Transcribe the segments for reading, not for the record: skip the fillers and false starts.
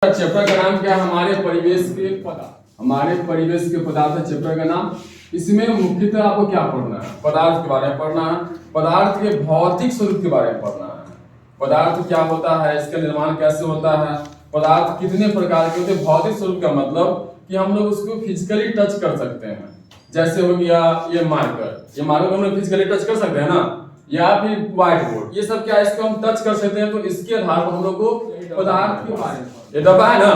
Chapter का नाम क्या है? हमारे परिवेश के पदार्थ। हमारे परिवेश के पदार्थ है चैप्टर का नाम। इसमें मुख्यतः आपको क्या पढ़ना है? पदार्थ के बारे में पढ़ना है, पदार्थ के भौतिक स्वरूप के बारे में पढ़ना है। पदार्थ क्या होता है, इसका निर्माण कैसे होता है, पदार्थ कितने प्रकार के होते हैं। भौतिक स्वरूप का मतलब कि हम लोग उसको फिजिकली टच कर सकते हैं। जैसे हो गया ये मार्कर हम लोग फिजिकली टच कर सकते हैं ना, या फिर व्हाइट बोर्ड, ये सब क्या है, इसको हम टच कर सकते हैं। तो इसके आधार पर हम लोग को पदार्थ के बारे में, ये डब्बा है ना,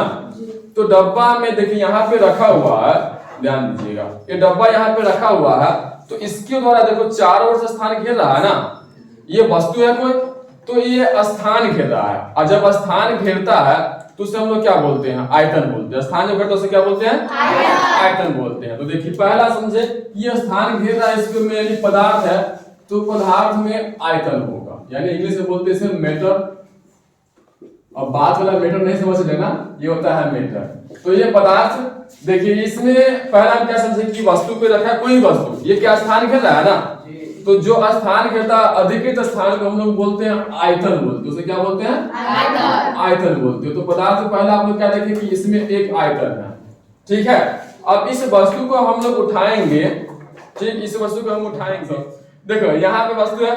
तो डब्बा में देखिए यहाँ पे रखा हुआ है, ध्यान दीजिएगा, ये डब्बा यहाँ पे रखा हुआ है, तो इसके द्वारा देखो चारों ओर से स्थान घेर रहा है ना, ये वस्तु है कोई, तो ये स्थान घेर रहा है। और जब स्थान घेरता है तो उसे हम लोग क्या बोलते हैं? आयतन बोलते हैं। स्थान जो घेरता है उसे क्या बोलते हैं? आयतन बोलते हैं। तो देखिए पहला समझे, ये स्थान घेर रहा है, इसके में यानी पदार्थ है, तो पदार्थ में आयतन होगा, यानी इंग्लिश में बोलते हैं मैटर। अब बात वाला मैटर नहीं समझ लेना, ये होता है मैटर। तो ये पदार्थ देखिए, इसमें पहला हम क्या समझे कि वस्तु पे रखा है कोई वस्तु, ये क्या स्थान घेर रहा है ना, तो जो स्थान घेरता अधिकृत स्थान को हम लोग बोलते हैं आयतन बोलते हैं। उसे क्या बोलते हैं? आयतन बोलते हैं। तो पदार्थ पहला आप लोग क्या देखें कि इसमें एक आयतन है, ठीक है। अब इस वस्तु को हम लोग उठाएंगे, ठीक, इस वस्तु को हम उठाएंगे, देखो यहाँ पे वस्तु है,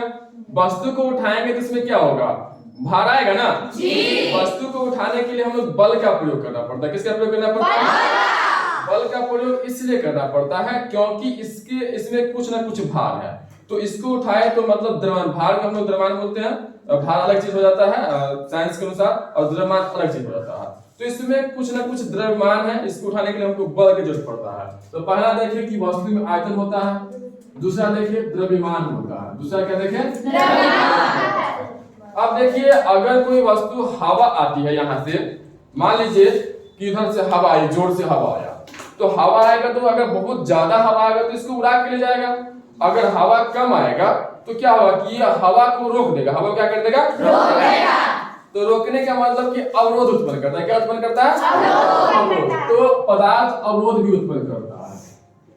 वस्तु को उठाएंगे तो इसमें क्या होगा? भार आएगा ना जी। वस्तु को उठाने के लिए हम लोग बल का प्रयोग करना पड़ता है। किसका प्रयोग करना पड़ता है? बल का प्रयोग इसलिए करना पड़ता है क्योंकि इसमें कुछ ना कुछ भार है, तो इसको उठाए तो मतलब द्रव्यमान, भार को हम लोग द्रव्यमान बोलते हैं, भार अलग चीज हो जाता है साइंस के अनुसार, और द्रव्यमान अलग चीज हो जाता है। तो इसमें कुछ ना कुछ द्रव्यमान है, इसको उठाने के लिए हमको बल की जरूरत पड़ता है। तो पहला देखिए कि वस्तु में आयतन होता है, दूसरा देखिए द्रव्यमान होता है, दूसरा क्या देखें? अब देखिए अगर कोई वस्तु हवा आती है यहाँ से, मान लीजिए कि इधर से हवा आई, जोर से हवा आया, तो हवा आएगा तो अगर बहुत ज्यादा हवा आएगा तो इसको उड़ा के ले जाएगा। अगर हवा कम आएगा तो क्या होगा कि ये हवा को रोक देगा। हवा क्या कर देगा? रोक देगा। तो रोकने का मतलब कि अवरोध उत्पन्न करता है। क्या उत्पन्न करता है? अवरोध। तो पदार्थ अवरोध भी उत्पन्न करता है,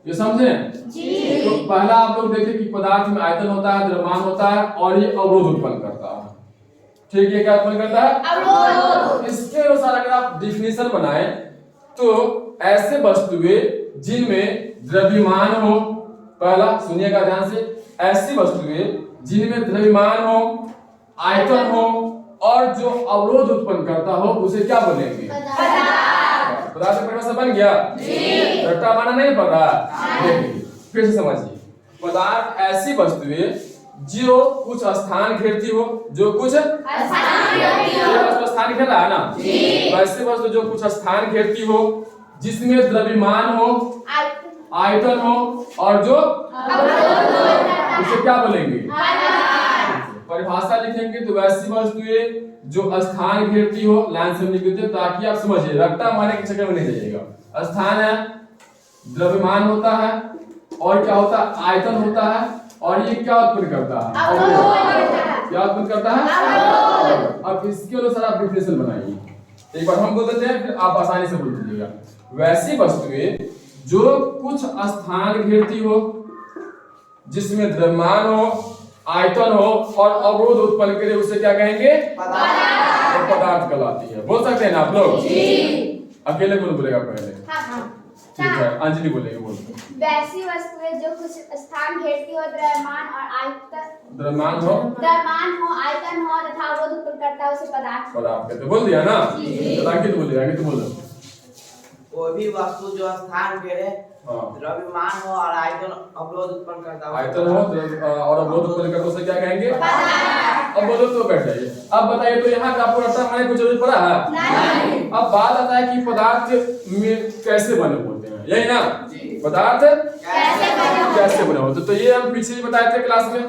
ये समझे जी। तो पहला आप लोग देखें कि पदार्थ में आयतन होता है, द्रव्यमान होता है, और ये अवरोध उत्पन्न करता है, ठीक है। क्या उत्पन्न करता है? अवरोध। इसके अनुसार अगर आप डिफिनेशन बनाए तो ऐसे वस्तुएं जिनमें द्रव्यमान हो, पहला सुनिएगा ध्यान से, ऐसी वस्तुएं जिनमें द्रव्यमान हो, आयतन हो, और जो अवरोध उत्पन्न करता हो, उसे क्या बोलेंगे? पदार्थ परिभाषा बन गया जी। रट्टा माना नहीं पड़ रहा? देखिए फिर से समझिए, पदार्थ ऐसी वस्तुएं जो कुछ स्थान घेरती हो, जो कुछ स्थान घेर रहा है ना, वैसे वस्तु जो कुछ स्थान घेरती हो, जिसमें द्रव्यमान हो, आयतन हो, और जो उसे क्या बोलेंगे? परिभाषा लिखेंगे तो वैसी वस्तुएं जो स्थान घेरती हो, लाइन से लिखते हैं ताकि आप समझिए, रट्टा मारने के चक्कर में नहीं जाइएगा। स्थान है, द्रव्यमान होता है, और क्या होता है? आयतन होता है, और ये क्या उत्पन्न करता है? क्या उत्पन्न करता है? अब इसके अनुसार आप डिफिनेशन बनाइए। एक बार हम बोल देते हैं, फिर आप आसानी से बोल दीजिएगा। वैसी वस्तुएं जो कुछ स्थान घेरती हो, जिसमें द्रव्यमान हो, आयतन हो, और अवरोध उत्पन्न करे, उसे क्या कहेंगे? पदार्थ कहलाती है। बोल सकते हैं ना आप लोग जी। अकेले कौन बोलेगा पहले? ठीक है, अंजलि बोलेगी। बोल। वैसी वस्तुएं जो कुछ स्थान घेरती हो, द्रव्यमान हो, आयतन हो तथा अवरोध उत्पन्न करता है, उसे पदार्थ कहते हैं। बोल दिया ना? आगे तो बोलिए, आगे तो बोलो। कोई भी वस्तु जो स्थान घेरे, द्रव्यमान हो और आयतन अवरोध उत्पन्न करता है, आयतन हो और अवरोध उत्पन्न करता है, उसे क्या कहेंगे? अब बोलो तो बैठ जाइए। अब बताइए, तो यहाँ का आपको रट्टा मारने की जरूरत पड़ा है? नहीं। अब बात आता है कि पदार्थ में कैसे बने होते हैं, यही ना? पदार्थ कैसे बने होते, तो ये हम पीछे बताए थे क्लास में।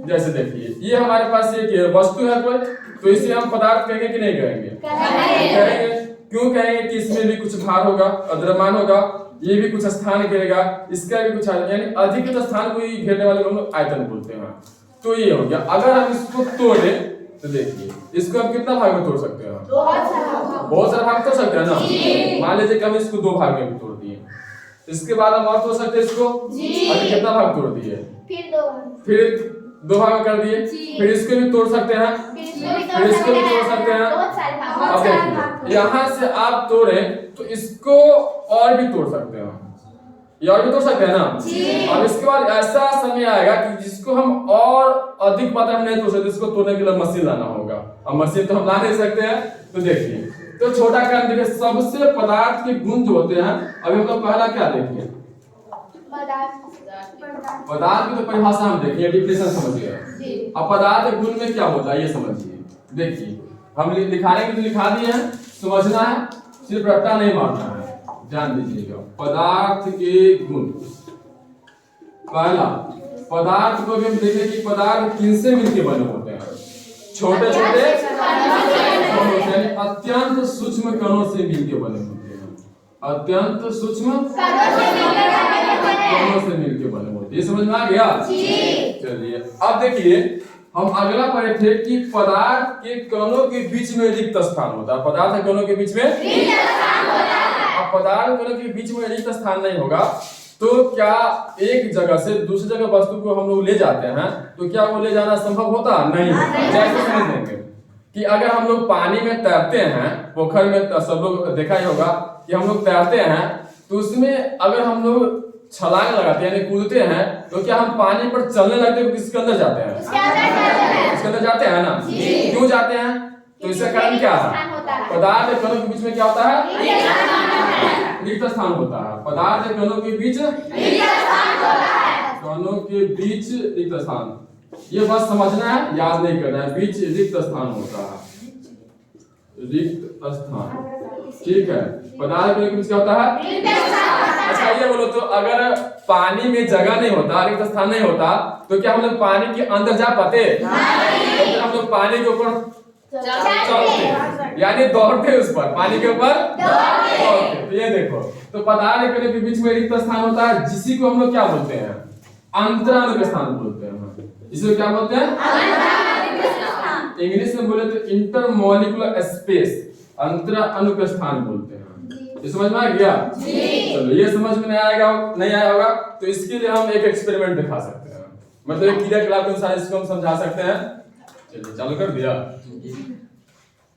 जैसे देखिए, ये हमारे पास एक वस्तु है कोई, तो इसे हम पदार्थ कहेंगे कि नहीं कहेंगे? कहेंगे। क्यों कहेंगे? कि इसमें भी कुछ भार होगा, द्रव्यमान होगा, ये भी कुछ स्थान घेरेगा, इसका भी कुछ, यानी अधिक स्थान को ही घेरने वाले को हम लोग आयतन बोलते हैं। तो ये हो गया। अगर हम इसको तोड़े तो देखिए, इसको हम कितना भाग में तोड़ सकते हैं? बहुत सारा भाग तोड़ सकते हैं ना। मान लीजिए कि हम इसको दो भाग में तोड़ दिए, इसके बाद हम और तोड़ सकते हैं इसको, अभी कितना भाग तोड़ दिए? फिर दो भाग में कर दिए, फिर इसको भी तोड़ सकते हैं, फिर इसको भी तोड़ सकते हैं। बहुत सारे भाग। अब देखिए यहाँ से आप तोड़े तो इसको और भी तोड़ सकते हैं, ये और भी तोड़ सकते हैं ना। अब इसके बाद ऐसा समय आएगा कि जिसको हम और अधिक मात्रा में नहीं तोड़ सकते, इसको तोड़ने के लिए मशीन लाना होगा। अब मशीन तो हम ला नहीं सकते हैं, तो देखिए तो छोटा काम देखिए, सबसे पदार्थ के गुण जो होते हैं, अभी हम लोग पहला क्या देखिए, पदार्थ की तो परिभाषा हम देखिए, डिफिनेशन समझिए। अब पदार्थ के गुण में क्या होता है ये समझिए। देखिए हम लिखाने के लिए लिखा दिए हैं, समझना है, सिर्फ रट्टा नहीं मारना है, ध्यान दीजिएगा। पदार्थ के गुण, पहला पदार्थ को भी हम देखें कि पदार्थ किनसे मिलकर बने होते हैं, छोटे छोटे अत्यंत सूक्ष्म कणों से मिलकर बने होते हैं, अत्यंत सूक्ष्म कणों से मिलकर बने होते हैं। ये समझ में आ गया? चलिए अब देखिए हम अगला पढ़े थे कि पदार्थ के कणों के बीच में रिक्त स्थान होता है, पदार्थ के कणों के बीच में रिक्त स्थान होता है। अब पदार्थ कणों के बीच में रिक्त स्थान नहीं होगा तो क्या एक जगह से दूसरी जगह वस्तु को हम लोग ले जाते हैं तो क्या वो ले जाना संभव होता? नहीं होता। जैसे समझ लेंगे कि अगर हम लोग पानी में तैरते हैं, पोखर में सब लोग देखा ही होगा कि हम लोग तैरते हैं, तो उसमें अगर हम लोग छलांग लगाते हैं यानी कूदते हैं तो क्या हम पानी पर चलने लगते हैं, किसके अंदर जाते हैं? इसके अंदर जाते हैं ना। क्यों जाते हैं? तो इसका कारण क्या है? पदार्थ के कणों के बीच में क्या होता है? रिक्त स्थान होता है। पदार्थ के कणों के बीच कणों के बीच रिक्त स्थान, ये बस समझना है, याद नहीं करना है। बीच रिक्त स्थान होता है, रिक्त स्थान, ठीक है। पदार्थ के बीच क्या होता है? अच्छा ये बोलो तो अगर पानी में जगह नहीं होता, रिक्त स्थान नहीं होता, तो क्या हम लोग पानी के अंदर जा पाते? नहीं। तो हम लोग पानी के ऊपर चलते यानी दौड़ते, उस पर पानी के ऊपर दौड़ते। तो ये देखो, तो पदार्थ के बीच में रिक्त स्थान होता है, जिसी को हम लोग क्या बोलते हैं? अंतरानुक स्थान बोलते हैं। इसे क्या बोलते हैं? इंग्लिश में बोले तो इंटरमॉलिक्यूलर स्पेस, अंतरानुक स्थान बोलते हैं। ये समझ में आ गया? चलो ये समझ में नहीं आएगा, नहीं आया होगा तो इसके लिए हम एक एक्सपेरिमेंट दिखा सकते हैं, मतलब एक क्रिया कलाप के अनुसार इसको हम समझा सकते हैं। चलिए चालू कर दिया।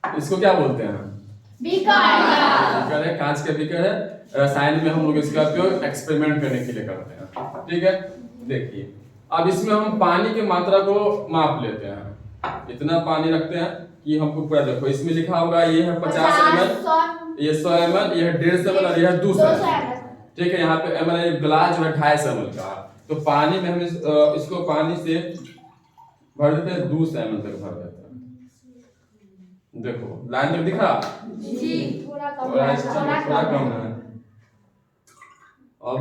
इसको क्या बोलते हैं? बीकर है, कांच का बीकर है। रसायन में हम लोग इसका उपयोग एक्सपेरिमेंट करने के लिए करते हैं, ठीक है। देखिए अब इसमें हम पानी की मात्रा को माप लेते हैं, इतना पानी रखते हैं कि हमको पूरा देखो इसमें लिखा होगा ये है 50 ml, ये 100 ml, ये है 150 ml और ये है 200 ml, ठीक है। यहाँ पे ml गिलास जो है 250 ml का, तो पानी में हम इसको पानी से भर देते हैं, 200 ml तक भर देते हैं। देखो लाइन में दिखा? थोड़ा कम है। अब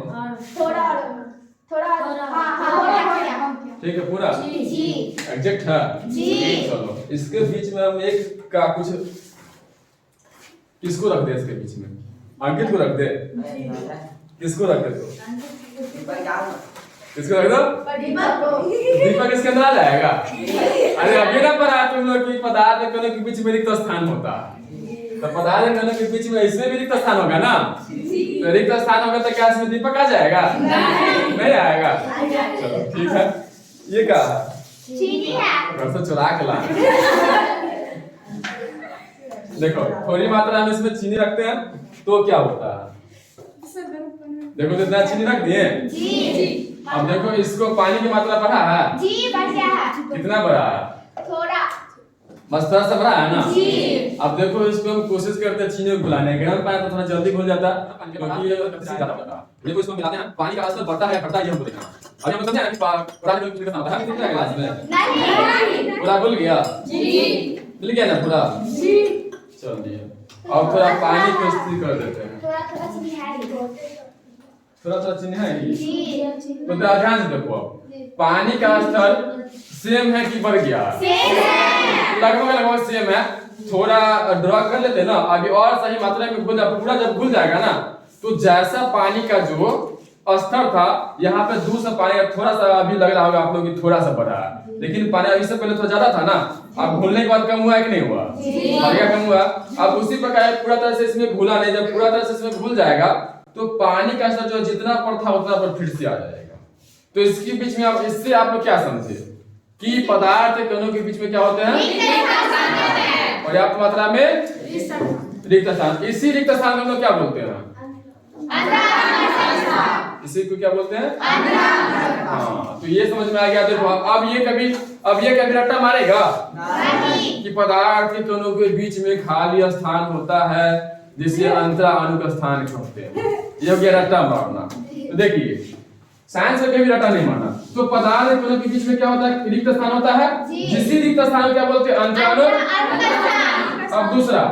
ठीक है, पूरा एग्जैक्ट है। चलो इसके बीच में हम एक का कुछ किसको रख दे? इसके बीच में अंकित को रख दे। किसको रख दे? तो किसको रख दो? दीपक इसके अंदर आ जाएगा। अरे अभी ना पढ़ा तुम लोग कि पदार्थ के कणों के बीच में रिक्त स्थान होता है, तो पदार्थ के कणों के बीच में इसमें भी रिक्त स्थान होगा ना। तो रिक्त स्थान होगा तो क्या इसमें दीपक आ जाएगा? नहीं आएगा। चलो ठीक है। ये क्या है? चीनी है, घर से चुरा के ला। देखो थोड़ी मात्रा में इसमें चीनी रखते हैं तो क्या होता है? देखो कितना चीनी रख दिए जी। अब देखो इसको पानी की मात्रा बढ़ा है जी, बढ़ गया है। कितना बढ़ा है? थोड़ा, बस थोड़ा सा बढ़ा है ना जी। अब देखो इसको हम कोशिश करते हैं चीनी को घुलाने की, गर्म पानी तो थोड़ा जल्दी घुल जाता है क्योंकि ये ज्यादा पड़ता है। देखो इसको मिलाते हैं, पानी का स्तर बढ़ता है घटता है ये हमको देखना। अभी हम समझे ना कि पूरा जो कितना होता है, कितना गिलास में? नहीं, पूरा घुल गया जी, मिल गया ना पूरा जी। चलिए अब थोड़ा पानी को स्थिर कर देते हैं। थोड़ा थोड़ा चीनी है जी। तो ध्यान से देखो, पानी का स्तर सेम है कि बढ़ गया? लगभग सेम है। थोड़ा ड्रॉ कर लेते हैं ना, अभी और सही मात्रा में घुल जाए, पूरा जब घुल जाएगा ना तो जैसा पानी का जो स्तर था यहाँ पे 200 पानी थोड़ा सा अभी लग रहा होगा आप लोग थोड़ा सा बढ़ा है, लेकिन पानी अभी से पहले थोड़ा ज्यादा था ना। अब घुलने के बाद कम हुआ है कि नहीं हुआ? बढ़िया कम हुआ। अब उसी प्रकार पूरा तरह से इसमें घुला नहीं, जब पूरा तरह से इसमें घुल जाएगा तो पानी का स्तर जो जितना पर था उतना पर फिर से आ जाएगा। तो इसके बीच में आप इससे आप लोग क्या समझे कि पदार्थ कणों के बीच में क्या होते हैं? पर्याप्त मात्रा में रिक्त स्थान। इसी रिक्त स्थान को हम लोग क्या बोलते हैं? इसी को क्या बोलते हैं? हाँ, तो ये समझ में आ गया। देखो अब ये कभी रट्टा मारेगा कि पदार्थ के कणों के बीच में खाली स्थान होता है जिसे अंतरा अणु स्थान कहते हैं। ये हो गया रट्टा मारना। तो देखिए साइंस में कभी रट्टा नहीं मारना। तो पदार्थ के कणों के बीच में क्या होता है? रिक्त स्थान होता है। जिसी रिक्त स्थान को क्या बोलते हैं? अंतरा अणु। अब दूसरा,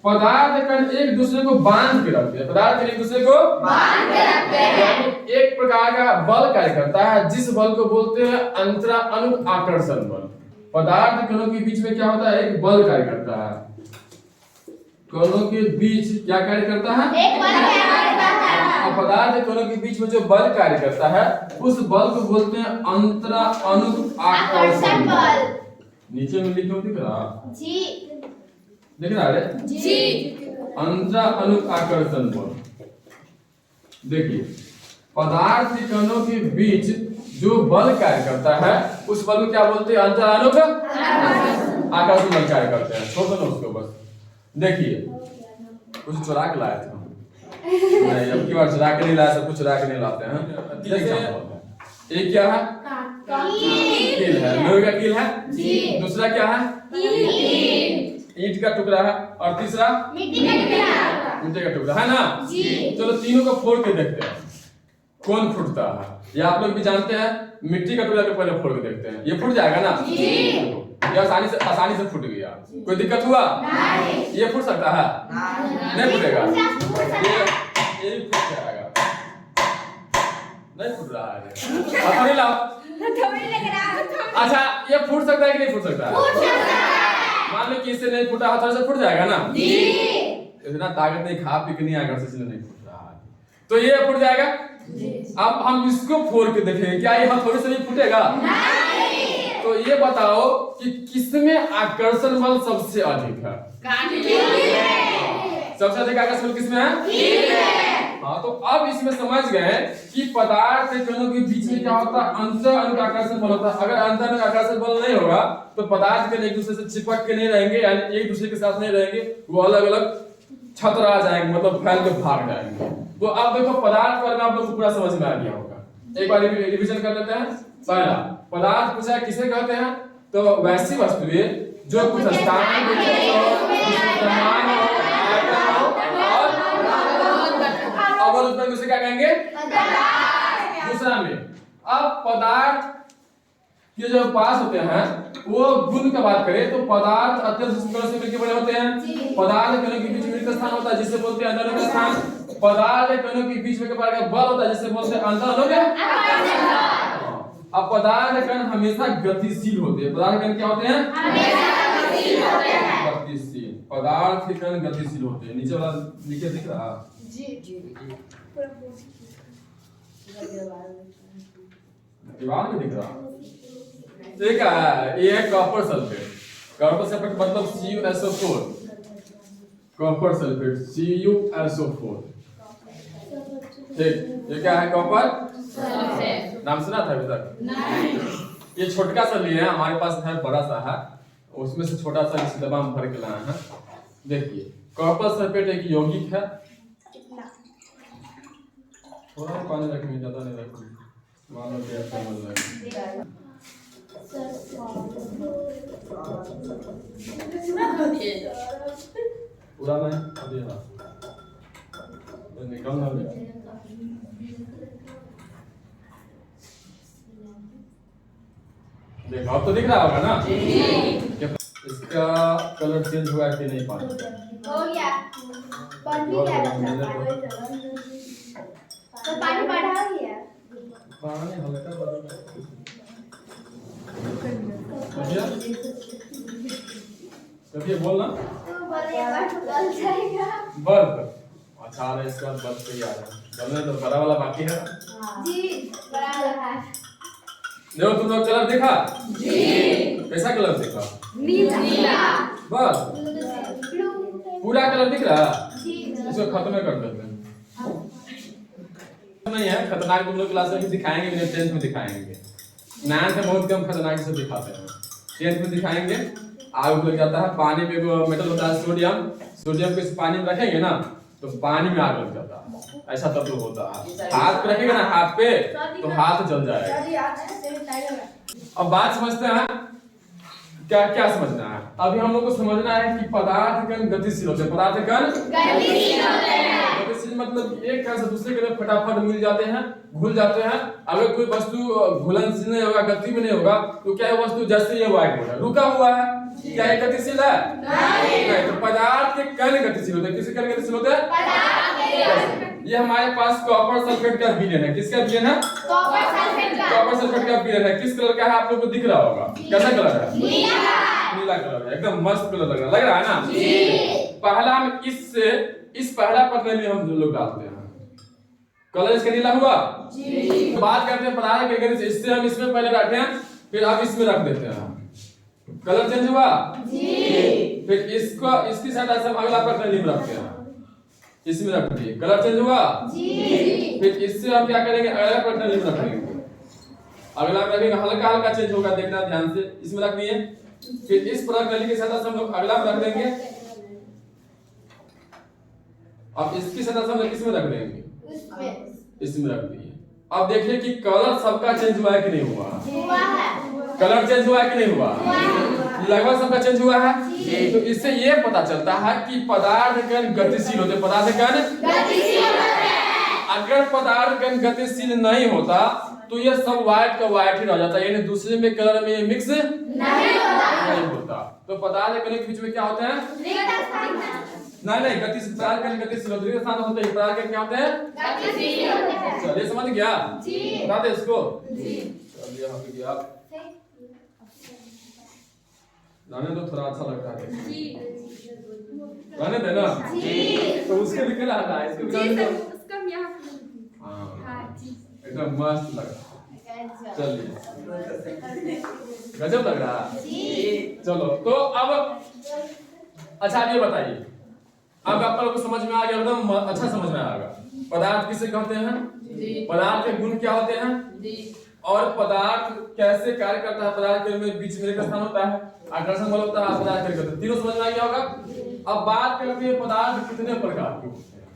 पदार्थ कण एक दूसरे को बांध के रखते हैं। पदार्थ कण एक दूसरे को बांध के रखते हैं। यानी एक प्रकार का बल कार्य करता है जिस बल को बोलते हैं अंतरा अणु आकर्षण बल। पदार्थ कणों के बीच में क्या होता है? एक बल कार्य करता है। कणों के बीच क्या कार्य करता है? एक बल कार्य करता है। और पदार्थ कणों के बीच में जो बल कार्य करता है उस बल को बोलते हैं अंतरा अणु आकर्षण बल। नीचे में लिखो दिख रहा? जी दिख रहा है जी। अंतरा अणु आकर्षण बल। देखिए पदार्थ के कणों के बीच जो बल कार्य करता है उस बल को क्या बोलते हैं? अंतरा अणु आकर्षण बल कार्य करते हैं। छोड़ दो उसको बस। देखिए कुछ चुरा के लाए थे हम। नहीं अब की बार चुरा के नहीं लाए, सब कुछ चुरा के नहीं लाते हैं। जैसे एक क्या है? कील है। लोहे का कील है जी। दूसरा क्या है? ईंट का टुकड़ा है। और तीसरा मिट्टी का टुकड़ा है ना जी। चलो तीनों को फोड़ के देखते हैं कौन फूटता है। ये आप लोग भी जानते हैं। मिट्टी का टुकड़ा को पहले फोड़ के देखते हैं। ये फूट जाएगा ना जी। ये आसानी से फूट गया। कोई दिक्कत हुआ? नहीं। ये फूट सकता है? नहीं फूटेगा। ये फूट जाएगा। नहीं फूट रहा है। हथौड़ी लाओ। अच्छा ये फूट सकता है कि नहीं फूट सकता है? मान लो कि इससे नहीं फूटा, हथौड़ी से फूट जाएगा ना जी। इतना ताकत नहीं, खा पी के नहीं आकर से इसलिए नहीं फूट रहा है। तो ये फूट जाएगा जी। अब हम इसको फोड़ के देखेंगे क्या ये हथौड़ी से नहीं फूटेगा? नहीं। तो ये बताओ कि किसमें आकर्षण बल सबसे अधिक है? सबसे अधिक आकर्षण बल किसमें है? हाँ, तो अब इसमें समझ गए कि पदार्थ के कणों के बीच में क्या होता है? अंतर अणु आकर्षण बल होता है। अगर अंतर अणु आकर्षण बल नहीं होगा तो पदार्थ के एक दूसरे से चिपक के नहीं रहेंगे, यानी एक दूसरे के साथ नहीं रहेंगे, वो अलग अलग छतरा जाएंगे, मतलब फैल के भाग जाएंगे। तो अब देखो पदार्थ के बारे में आप लोग को पूरा समझ में आ गया होगा। एक बार रिवीजन कर लेते हैं। पहला पदार्थ पूछा किसे कहते हैं? तो वैसी वस्तुएं जो कुछ स्थान अवल उत्पन्न उसे क्या कहेंगे? दूसरा में अब पदार्थ के जो पास होते हैं वो गुण की बात करें तो पदार्थ अत्यंत सूक्ष्म कणों से मिलकर बने होते हैं। पदार्थ कणों के बीच में रिक्त स्थान होता है जिसे बोलते हैं अंतर अणु स्थान। पदार्थ कणों के बीच में बल होता है जिसे बोलते हैं अंतर अणु। अब पदार्थ कण हमेशा गतिशील होते हैं। पदार्थ कण क्या होते हैं? हमेशा गतिशील होते हैं। गतिशील पदार्थ के कण गतिशील होते हैं। नीचे वाला नीचे दिख रहा जी। दीवार में दिख रहा ठीक है। ये है कॉपर सल्फेट। कॉपर सल्फेट मतलब CuSO4। कॉपर सल्फेट CuSO4 ठीक। ये क्या है? Copper sulphate. नाम सुना था अभी तक? नहीं। ये छोटका सा लिए हैं, हमारे पास है बड़ा सा है, उसमें से छोटा सा इस डब्बा में भर के लाए हैं। देखिए कॉपर सल्फेट एक यौगिक है। थोड़ा पानी रखेंगे, ज्यादा नहीं रखेंगे। मान लो कि ऐसा मिल जाएगा। पूरा नहीं अभी है तो निकल ना ले। देखो अब तो दिख रहा होगा ना जी। इसका कलर चेंज हुआ कि नहीं? पानी हो गया। पानी क्या था? तो पानी बढ़ा गया। पानी हल्का बदल कभी बोलना तो बोलिए बल जाएगा। बल्ब। अच्छा है इसका बल्ब पे आ रहा है। बल्ब तो बड़ा वाला बाकी है जी। बड़ा वाला है। देखो तुम लोग कलर देखा जी। कैसा कलर देखा? नीला। बस पूरा कलर दिख रहा जी। इसको खत्म कर देते हैं। नहीं है खतरनाक, तुम लोग क्लास में भी दिखाएंगे, 10th में दिखाएंगे। 9th में बहुत कम खतरनाक से दिखाते हैं, 10th में दिखाएंगे। आग लग जाता है, पानी में वो मेटल होता है सोडियम, सोडियम को इस पानी में रखेंगे ना तो पानी में आग लग जाता है, ऐसा तत्व होता है। हाथ पे रखेंगे ना, हाथ पे तो हाथ जल जाएगा। अब बात समझते हैं, क्या क्या समझना है? अभी हम लोग को समझना है कि पदार्थ कण गतिशील होते हैं। पदार्थ कण गतिशील मतलब एक कण से दूसरे कण में फटाफट मिल जाते हैं, घुल जाते हैं। अगर कोई वस्तु घुलनशील नहीं होगा, गति में नहीं होगा तो क्या है वस्तु जैसे ये व्हाइट बोर्ड है रुका हुआ है, क्या ये गतिशील है? नहीं। तो पदार्थ के कण गतिशील होते हैं। किसके कण गतिशील होते हैं? ये हमारे पास कॉपर सल्फेट का विलयन है। किसका विलयन है? कॉपर सल्फेट का विलयन है। किस कलर का है आप लोग को दिख रहा होगा? कैसा कलर है? नीला कलर है, एकदम मस्त कलर लग रहा है ना। पहला हम इससे इस पहला प्रश्न में हम लोग डालते हैं, कलर इसका नीला हुआ। बात करते हैं पदार्थ के गणित से, इससे हम इसमें पहले रखे हैं, फिर आप इसमें रख देते हैं। कलर चेंज हुआ जी। फिर इसको इसकी साइड से हम अगला प्रश्न में रखते हैं, इसमें रख दिए, कलर चेंज हुआ जी। फिर इससे हम क्या करेंगे, अगला प्रश्न में रखेंगे, अगला रखेंगे, हल्का हल्का चेंज होगा, देखना ध्यान से। इसमें रख दिए, फिर इस प्रश्न के साथ हम लोग अगला में रख देंगे। अब इसकी सतह से हम किसमें रख देंगे? इसमें रख दिए। अब देखिए कि कलर सबका चेंज हुआ है कि नहीं हुआ? हुआ है। कलर चेंज हुआ है कि नहीं हुआ? लगभग सबका चेंज हुआ है। तो इससे ये पता चलता है कि पदार्थ कण गतिशील होते हैं। पदार्थ कण गतिशील होते हैं। अगर पदार्थ कण गतिशील नहीं होता तो ये सब व्हाइट का व्हाइट ही रह जाता, यानी दूसरे में कलर में मिक्स नहीं होता। तो पदार्थ कण के बीच में क्या होता है? नहीं गतिशील पदार्थ कण गतिशील होते हैं। स्थान होते हैं पदार्थ कण क्या होते हैं? गतिशील होते हैं। चलिए समझ गया जी, बता दे इसको जी। चलिए यहाँ पे आप लाने तो थोड़ा अच्छा लगता है जी, लाने दे ना जी। तो उसके भी क्या आता है? इसके भी उसका यहाँ हां जी, एकदम मस्त लग रहा है। चलिए गजब लग रहा है जी। चलो तो अब अच्छा ये बताइए, अब आप लोगों को समझ में आ गया, एकदम अच्छा समझ में आएगा। पदार्थ किसे कहते हैं जी, पदार्थ के गुण क्या होते हैं जी, और पदार्थ कैसे कार्य करता है, पदार्थ के में बीच में एक स्थान होता है, आकर्षण बल होता है, पदार्थ कार्य करता है, तीनों समझ में आ गया होगा। अब बात करते हैं पदार्थ कितने प्रकार के होते हैं।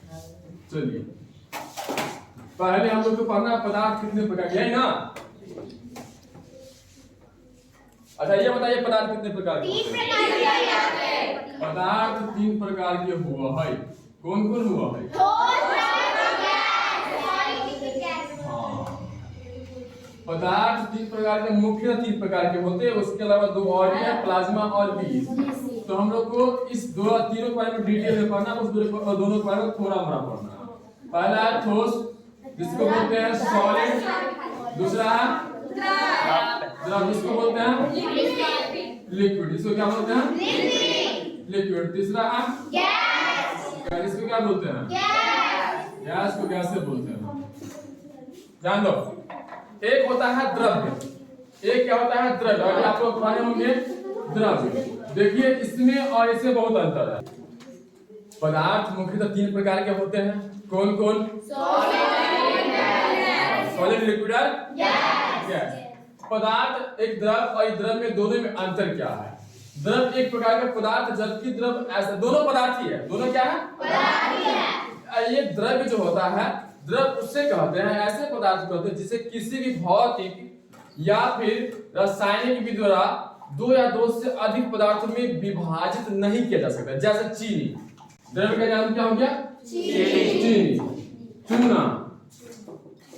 चलिए पहले हम लोग को पढ़ना है पदार्थ कितने प्रकार के है ना। अच्छा ये बताइए पदार्थ कितने प्रकार के होते हैं? पदार्थ 3 प्रकार के हुआ है। कौन कौन हुआ है? पदार्थ 3 प्रकार के, मुख्य 3 प्रकार के होते हैं, उसके अलावा 2 और है, प्लाज्मा और बीज। तो हम लोग को इस तीनों के बारे में डिटेल में पढ़ना, उस दोनों के बारे में थोड़ा मोड़ा पढ़ना। पहला है ठोस जिसको बोलते हैं सॉलिड, दूसरा है द्रव जिसको बोलते हैं लिक्विड, इसको क्या बोलते हैं? लिक्विड। तीसरा है गैस, इसको क्या बोलते हैं? गैस को गैस से बोलते हैं। ध्यान दो, एक होता है द्रव्य, एक क्या होता है? द्रव्य। अभी आप लोग पढ़े होंगे द्रव्य। देखिए इसमें और इसमें बहुत अंतर है। पदार्थ मुख्यतः 3 प्रकार के होते हैं। कौन कौन? सॉलिड, लिक्विड और गैस। पदार्थ एक द्रव और द्रव में दोनों में अंतर क्या है? द्रव एक प्रकार का पदार्थ, जबकि द्रव ऐसा, दोनों पदार्थ ही है, दोनों क्या है? पदार्थ ही है। ये द्रव्य जो होता है, द्रव उससे कहते हैं, ऐसे पदार्थ कहते हैं जिसे किसी भी भौतिक या फिर रासायनिक विधि द्वारा 2 या 2 से अधिक पदार्थों में विभाजित नहीं किया जा सकता। जैसे चीनी, द्रव्य का नाम क्या हो गया? चीनी, चूना,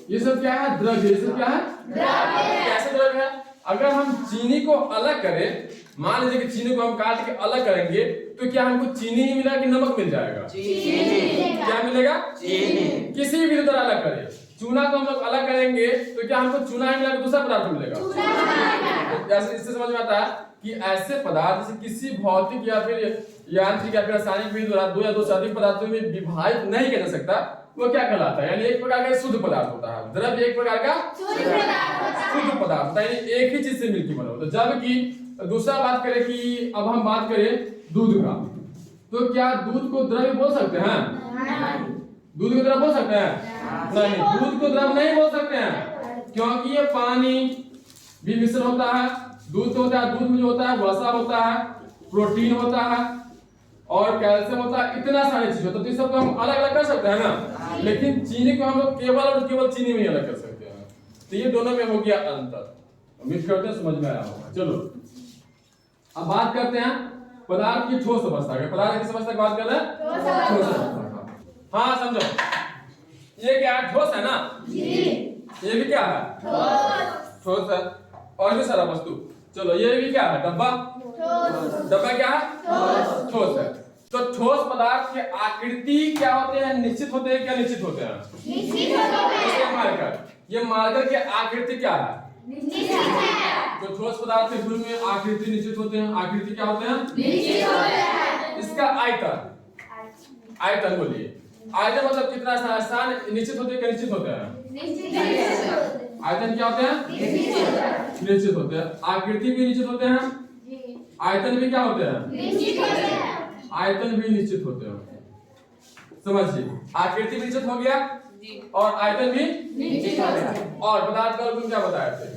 ये सब क्या है? द्रव्य। ये सब क्या है? द्रव्य। कैसे द्रव्य है? अगर हम चीनी को अलग करें, मान लीजिए कि चीनी को हम काट के अलग करेंगे तो क्या हमको चीनी ही मिलेगा कि नमक मिल जाएगा? चीनी। क्या मिलेगा? चीनी। किसी भी तरह अलग करें, चूना को हम लोग अलग करेंगे तो क्या हमको चूना ही मिलेगा, दूसरा पदार्थ मिलेगा? जैसे इससे समझ में आता है कि ऐसे पदार्थ जैसे किसी भौतिक या फिर यांत्रिक या फिर रासायनिक विधि द्वारा 2 या 2 से अधिक पदार्थों में विभाजित नहीं किया जा सकता, वो क्या कहलाता है? यानी एक प्रकार का शुद्ध पदार्थ होता है। द्रव्य एक प्रकार का शुद्ध पदार्थ होता है, यानी एक ही चीज से मिलकर बना होता है। जबकि दूसरा बात करें कि अब हम बात करें दूध का, तो क्या दूध को द्रव्य बोल सकते हैं? दूध को द्रव बोल सकते हैं? नहीं, दूध को द्रव नहीं बोल सकते हैं, क्योंकि ये पानी भी मिश्रण होता है, दूध होता है, दूध में जो होता है वसा होता है, प्रोटीन होता है और कैल्शियम होता है, इतना सारी चीज होता है। तो ये सब तो हम अलग अलग कर सकते हैं ना, लेकिन चीनी को हम लोग केवल और केवल चीनी में ही अलग कर सकते हैं। तो ये दोनों में हो गया अंतर। उम्मीद करते हैं समझ में आया होगा। चलो अब बात करते हैं पदार्थ की ठोस अवस्था के। पदार्थ की अवस्था की बात कर रहे हैं, ठोस अवस्था। हाँ समझो, ये क्या है? ठोस है ना जी। ये भी क्या है? ठोस है। और भी सारा वस्तु। चलो ये भी क्या है? डब्बा। डब्बा क्या है? ठोस है। तो ठोस पदार्थ के आकृति क्या होते हैं? निश्चित होते हैं। क्या निश्चित होते हैं? निश्चित होते हैं। मार्कर, ये मार्कर की आकृति क्या है? निश्चित है। तो ठोस पदार्थ के गुण में आकृति निश्चित होते हैं। आकृति क्या होते हैं? निश्चित होते हैं। इसका आयतन, आयतन बोलिए। आयतन मतलब कितना स्थान निश्चित होते हैं? क्या निश्चित होते हैं? निश्चित। आयतन क्या होते हैं? निश्चित होते हैं। आकृति भी निश्चित होते हैं, आयतन भी क्या होते हैं? निश्चित होते हैं। आयतन भी निश्चित होते हैं। समझिए, आकृति भी निश्चित हो गया और आयतन भी निश्चित हो गया। और पदार्थ का गुण क्या बताए थे?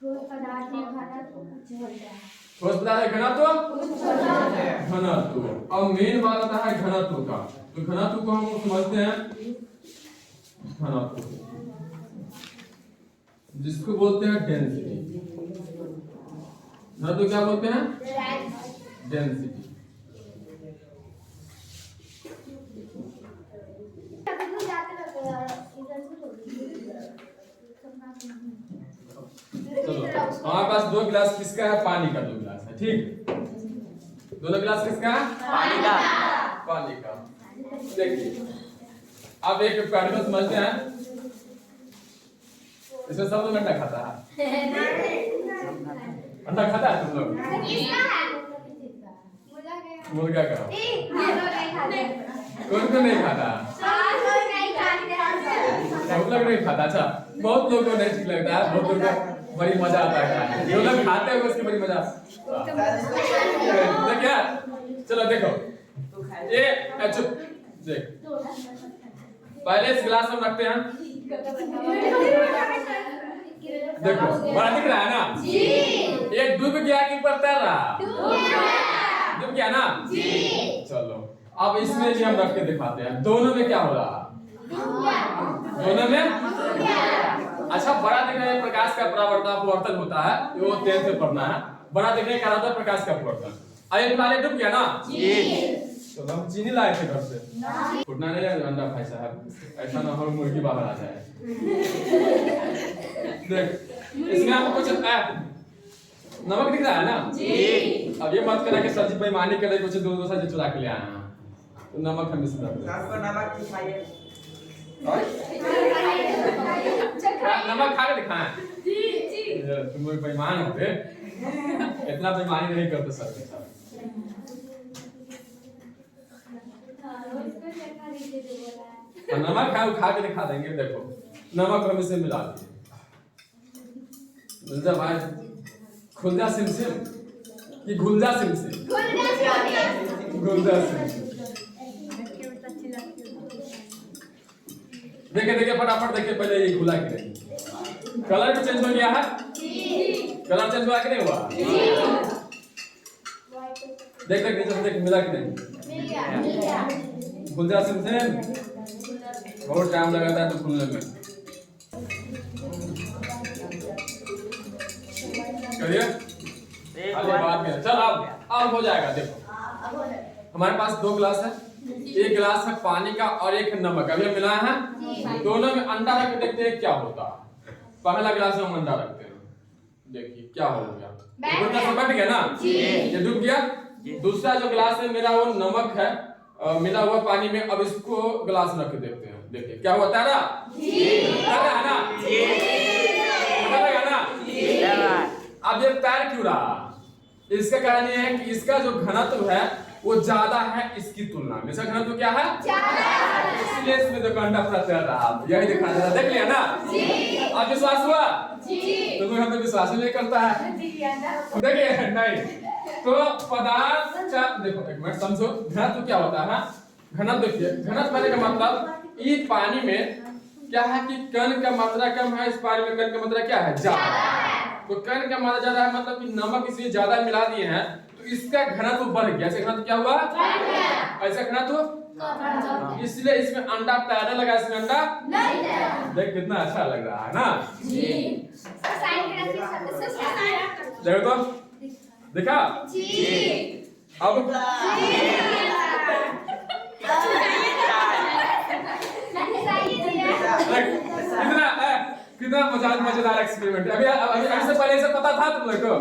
ठोस पदार्थ में घनत्व उच्च होता है। ठोस पदार्थ घनत्व उच्च होता है। घनत्व। अब मेन बात आता है घनत्व का। तो घनत्व को हम समझते हैं, घनत्व जिसको बोलते हैं डेंसिटी। घनत्व क्या बोलते हैं? डेंसिटी। चलो हमारे पास 2 गिलास किसका है? पानी का 2 गिलास है, ठीक। दोनों गिलास किसका है? पानी का। पानी का। देखिए अब एक पैटर्न समझते हैं। इसमें सब लोग अंडा खाता है। अंडा खाता है तुम लोग? मुर्गा का कौन कौन नहीं खाता? सब लोग नहीं खाता। अच्छा, बहुत लोगों को नहीं ठीक लगता है, बहुत लोगों को बड़ी मजा आता है खाने। जो लोग खाते हैं उसकी बड़ी मजा। तो क्या, चलो देखो ये अच्छा देख, पहले इस गिलास में रखते हैं। देखो बड़ा दिख रहा है ना जी। ये डूब गया कि ऊपर तैर रहा? डूब गया ना जी। चलो अब इसमें भी हम रख के दिखाते हैं, दोनों में क्या हो रहा? दोनों में। अच्छा, बड़ा दिखने में प्रकाश का परावर्तन होता है, वो 10th में पढ़ना है। बड़ा दिखने का होता है प्रकाश का परावर्तन। आइए फिलहाल डूब गया ना जी। तो हम चीनी लाए थे घर से, फुटना नहीं है अंडा भाई साहब, ऐसा ना हो मुर्गी बाहर आ जाए। देख इसमें आपको कुछ नमक दिख रहा है ना जी। अब ये मत करा कि सब्जी बेईमानी करे, कुछ दो सब्जी चुरा के ले आया। तो नमक हम इसमें नमक दिखाइए, नमक खा के दिखाएं जी। तुम लोग बेईमान हो गए, इतना बेईमानी नहीं करते सर के साथ। नमक खा के दिखा देंगे। देखो नमक हम इसे मिला दिए। गुलजा भाई, खुलजा सिमसिम कि गुलजा सिमसिम? गुलजा सिमसिम। देखिए देखिए फटाफट देखिए, पहले ये खुला कि नहीं? कलर भी चेंज हो गया है? कलर चेंज हुआ कि नहीं हुआ? देख देख नीचे देख, मिला कि नहीं? गुलजा सिमसिम बहुत टाइम लगाता है तो खुलने में। करिए बात में। चल अब हो जाएगा। देखो हमारे पास 2 गिलास है, एक गिलास है पानी का और एक नमक। अभी हम मिलाए हैं, दोनों में अंडा रख के देखते हैं क्या होता है। पहला गिलास में हम अंडा रखते हैं, देखिए क्या हो गया? बैठ गया ना जी। ये डूब गया। दूसरा जो गिलास है मेरा वो नमक है मिला हुआ पानी में। अब इसको गिलास में रख के देखते हैं, देखिए क्या हुआ? तैरा है ना जी। अब ये तैर क्यों रहा? इसका कारण ये है कि इसका जो घनत्व है वो ज्यादा है इसकी तुलना में। इसका घनत्व क्या है? इसलिए इसमें देखो अंडा पूरा तैर रहा। यही दिखा दे रहा, देख लिया ना जी। अब विश्वास हुआ जी। तो कोई हमें विश्वास ही नहीं करता है। देखिए नहीं तो पदार्थ देखो एक मिनट समझो, घनत्व क्या होता है? घनत्व देखिए, घनत्व कहने का मतलब इस पानी में क्या है कि कण का मात्रा कम है, इस पानी में कण का मात्रा क्या है? ज्यादा। तो कहने क्या माना जा रहा है मतलब कि नमक इसमें ज्यादा मिला दिए हैं तो इसका घनत्व बढ़ गया। ऐसे घनत्व क्या हुआ? ऐसा घनत्व, इसलिए इसमें अंडा तैरने लगा, इसमें अंडा नहीं तैरा। देख कितना अच्छा लग रहा है ना जी। देखो तो देखा जी। अब कितना मजेदार एक्सपेरिमेंट। अभी से पहले से पता था तुम लोग को?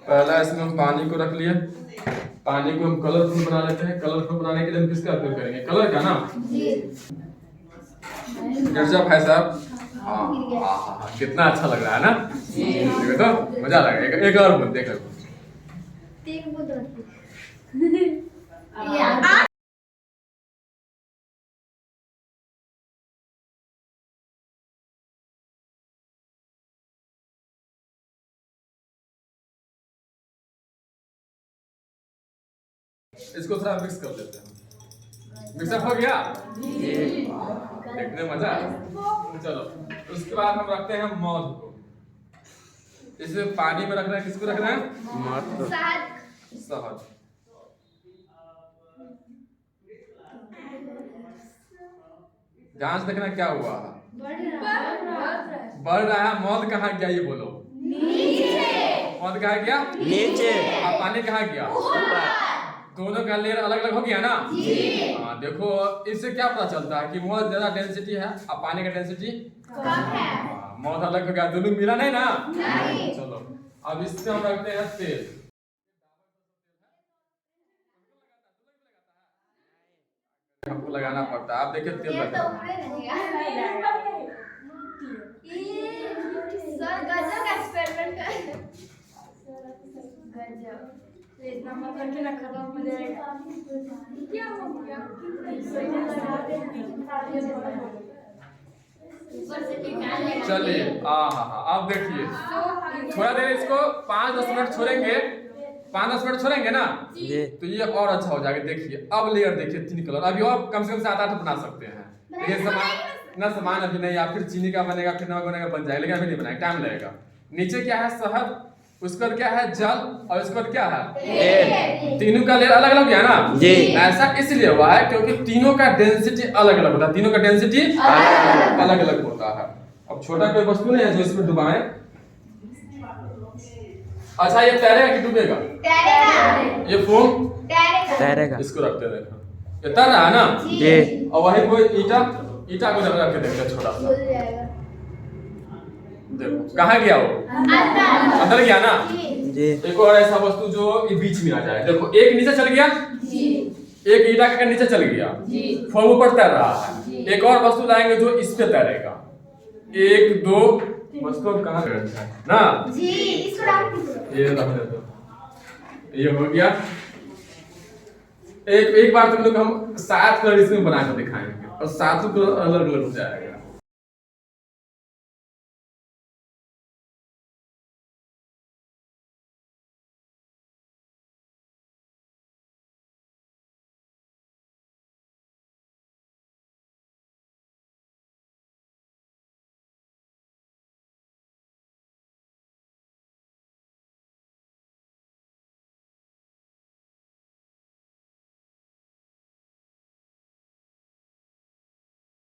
पहला इसमें हम पानी को रख लिए। पानी को हम कलरफुल बना लेते हैं। कलरफुल बनाने के लिए हम किसका उपयोग करेंगे? कलर का ना मिर्जा भाई साहब। हाँ कितना अच्छा लग रहा है ना देखो तो मजा लगेगा। एक और बुद्ध देखो इसको थोड़ा मिक्स कर देते हैं। मिक्सअप हो गया देखने में मजा आया। चलो उसके बाद हम रखते हैं मध को। इसे पानी में रखना है। किसको रखना है? मध, शहद। जांच देखना क्या हुआ? बढ़ रहा है। मध कहाँ गया ये बोलो? मध कहाँ गया? नीचे। और पानी कहाँ गया? दोनों का लेयर अलग अलग हो गया ना जी। हाँ देखो इससे क्या पता चलता है कि मध ज्यादा डेंसिटी है और पानी का डेंसिटी कम है। मध अलग हो गया, दोनों मिला नहीं ना नहीं। चलो अब इससे हम रखते हैं तेल। हमको लगाना पड़ता है। आप देखिए तेल लगा इतना मत रखे ना, खत्म हो जाएगा। क्या हो गया? चलिए अब देखिए थोड़ा देर इसको 5-10 मिनट छोड़ेंगे। 5-10 मिनट छोड़ेंगे ना तो ये और अच्छा हो जाएगा। देखिए अब लेयर देखिए 3 कलर। अभी और कम से कम 7-8 बना सकते हैं। ये सामान अभी नहीं, या फिर चीनी का बनेगा, फिर नमक बनेगा, बन जाएगा। लेकिन अभी नहीं बनाएगा, टाइम लगेगा। नीचे क्या है? शहद। उसका क्या है? जल। और इसका क्या है? तेल। तीनों का लेयर अलग अलग है ना जी। ऐसा इसलिए हुआ है क्योंकि तीनों का डेंसिटी अलग अलग होता है। तीनों का डेंसिटी अलग अलग होता है। अब छोटा कोई वस्तु नहीं है जो इसमें डुबाएं। अच्छा ये तैरेगा कि डूबेगा? तैरेगा। ये फोम तैरेगा। इसको रखते देखो ये तैर रहा है ना जी। और वही कोई ईटा को रख के देखते छोटा सा। देखो कहाँ गया वो? अंदर गया ना जी। एक और ऐसा वस्तु जो बीच में आ जाए। देखो एक नीचे चल गया जी। एक ईटा के नीचे चल गया जी। फोम ऊपर तैर रहा है। एक और वस्तु लाएंगे जो इस पे तैरेगा। 1-2 वस्तु कहाँ ना जी। इसको ये रख दो। ये हो गया। एक बार तुम लोग हम 7 कलर इसमें बना कर दिखाएंगे और 7 कलर अलग अलग हो जाएगा।